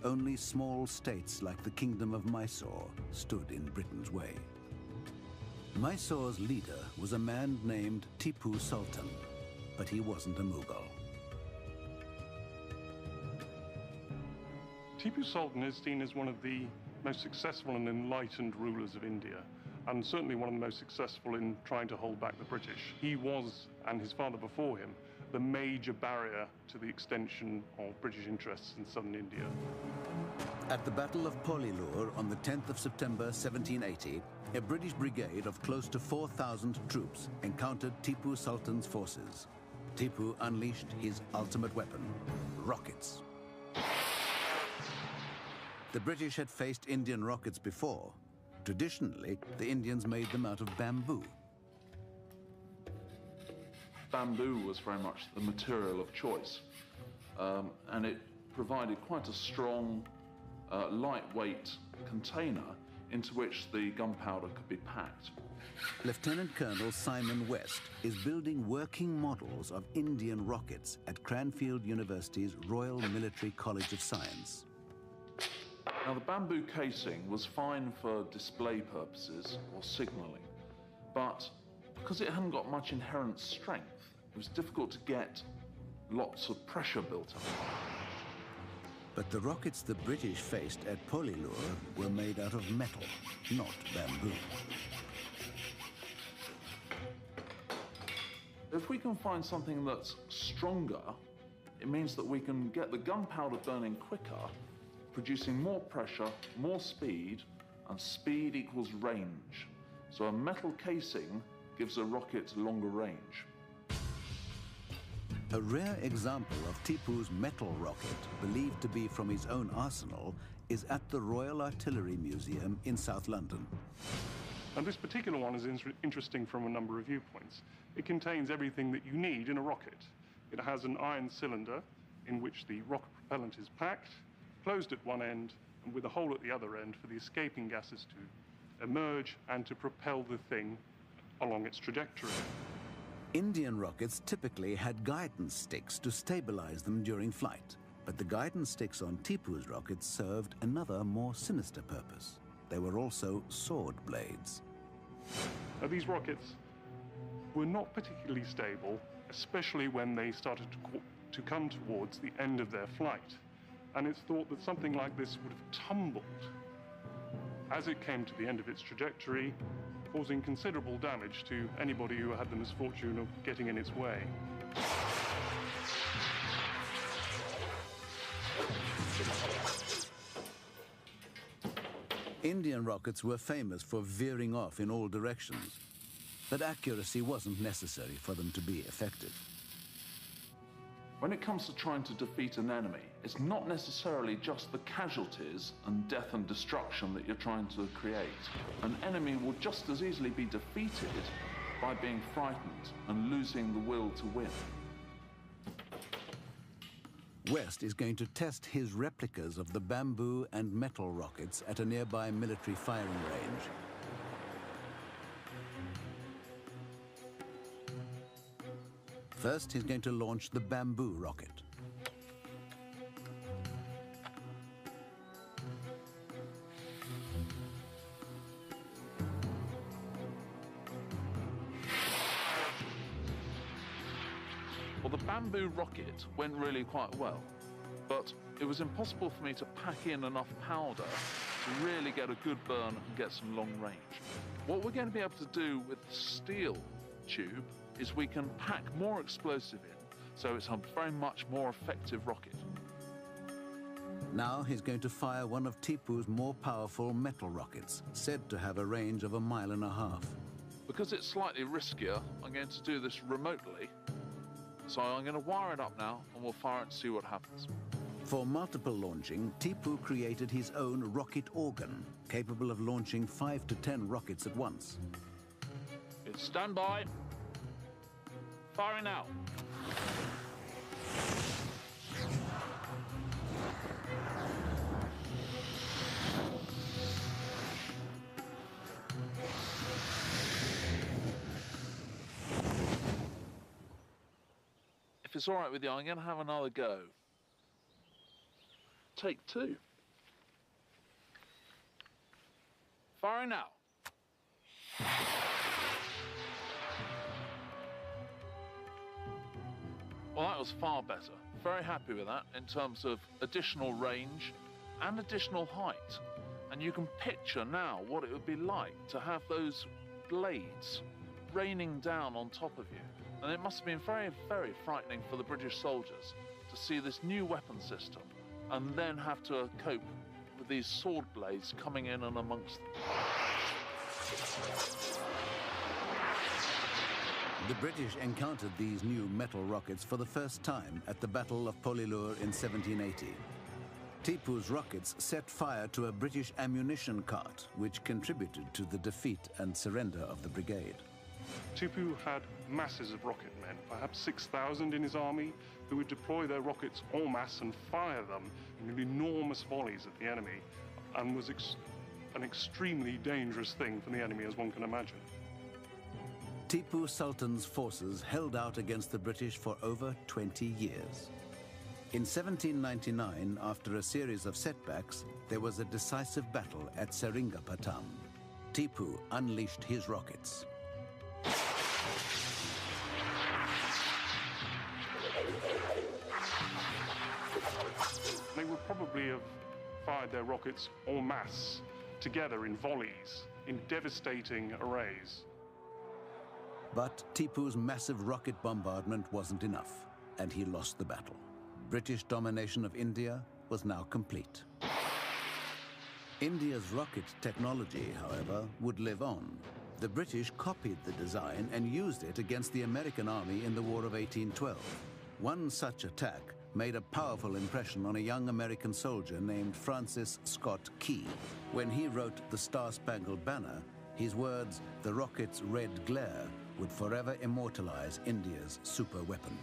only small states like the Kingdom of Mysore stood in Britain's way. Mysore's leader was a man named H.T.Sultan, but he wasn't a Mughal. H.T.Sultan is seen as one of the most successful and enlightened rulers of India, and certainly one of the most successful in trying to hold back the British. He was, and his father before him, the major barrier to the extension of British interests in southern India. At the Battle of Polilur on the 10th of September 1780, a British brigade of close to 4,000 troops encountered Tipu Sultan's forces. Tipu unleashed his ultimate weapon, rockets. The British had faced Indian rockets before. Traditionally, the Indians made them out of bamboo. Bamboo was very much the material of choice, and it provided quite a strong, lightweight container into which the gunpowder could be packed. Lieutenant Colonel Simon West is building working models of Indian rockets at Cranfield University's Royal Military College of Science. Now, the bamboo casing was fine for display purposes or signalling, but because it hadn't got much inherent strength, it was difficult to get lots of pressure built up. But the rockets the British faced at Polilur were made out of metal, not bamboo. If we can find something that's stronger, it means that we can get the gunpowder burning quicker, producing more pressure, more speed, and speed equals range. So a metal casing gives a rocket longer range. A rare example of Tipu's metal rocket, believed to be from his own arsenal, is at the Royal Artillery Museum in South London. And this particular one is interesting from a number of viewpoints. It contains everything that you need in a rocket. It has an iron cylinder in which the rocket propellant is packed, closed at one end, and with a hole at the other end for the escaping gases to emerge and to propel the thing along its trajectory. Indian rockets typically had guidance sticks to stabilize them during flight, but the guidance sticks on Tipu's rockets served another, more sinister purpose. They were also sword blades. Now, these rockets were not particularly stable, especially when they started to come towards the end of their flight. And it's thought that something like this would have tumbled as it came to the end of its trajectory, causing considerable damage to anybody who had the misfortune of getting in its way. Indian rockets were famous for veering off in all directions, but accuracy wasn't necessary for them to be effective. When it comes to trying to defeat an enemy, it's not necessarily just the casualties and death and destruction that you're trying to create. An enemy will just as easily be defeated by being frightened and losing the will to win. West is going to test his replicas of the bamboo and metal rockets at a nearby military firing range. First, he's going to launch the bamboo rocket. Well, the bamboo rocket went really quite well, but it was impossible for me to pack in enough powder to really get a good burn and get some long range. What we're going to be able to do with the steel tube is we can pack more explosive in, so it's a very much more effective rocket. Now he's going to fire one of Tipu's more powerful metal rockets, said to have a range of 1.5 miles. Because it's slightly riskier, I'm going to do this remotely. So I'm going to wire it up now, and we'll fire it and see what happens. For multiple launching, Tipu created his own rocket organ, capable of launching 5 to 10 rockets at once. It's standby. Firing now. If it's all right with you, I'm going to have another go. Take two. Firing now. Well, that was far better. Very happy with that in terms of additional range and additional height. And you can picture now what it would be like to have those blades raining down on top of you. And it must have been very, very frightening for the British soldiers to see this new weapon system and then have to cope with these sword blades coming in and amongst them. The British encountered these new metal rockets for the first time at the Battle of Polilur in 1780. Tipu's rockets set fire to a British ammunition cart, which contributed to the defeat and surrender of the brigade. Tipu had masses of rocket men, perhaps 6,000 in his army, who would deploy their rockets en masse and fire them in enormous volleys at the enemy, and was an extremely dangerous thing for the enemy, as one can imagine. Tipu Sultan's forces held out against the British for over 20 years. In 1799, after a series of setbacks, there was a decisive battle at Seringapatam. Tipu unleashed his rockets. They would probably have fired their rockets en masse, together in volleys, in devastating arrays. But Tipu's massive rocket bombardment wasn't enough, and he lost the battle. British domination of India was now complete. India's rocket technology, however, would live on. The British copied the design and used it against the American army in the War of 1812. One such attack made a powerful impression on a young American soldier named Francis Scott Key. When he wrote the Star-Spangled Banner, his words, "The rocket's red glare," would forever immortalize India's super weapon.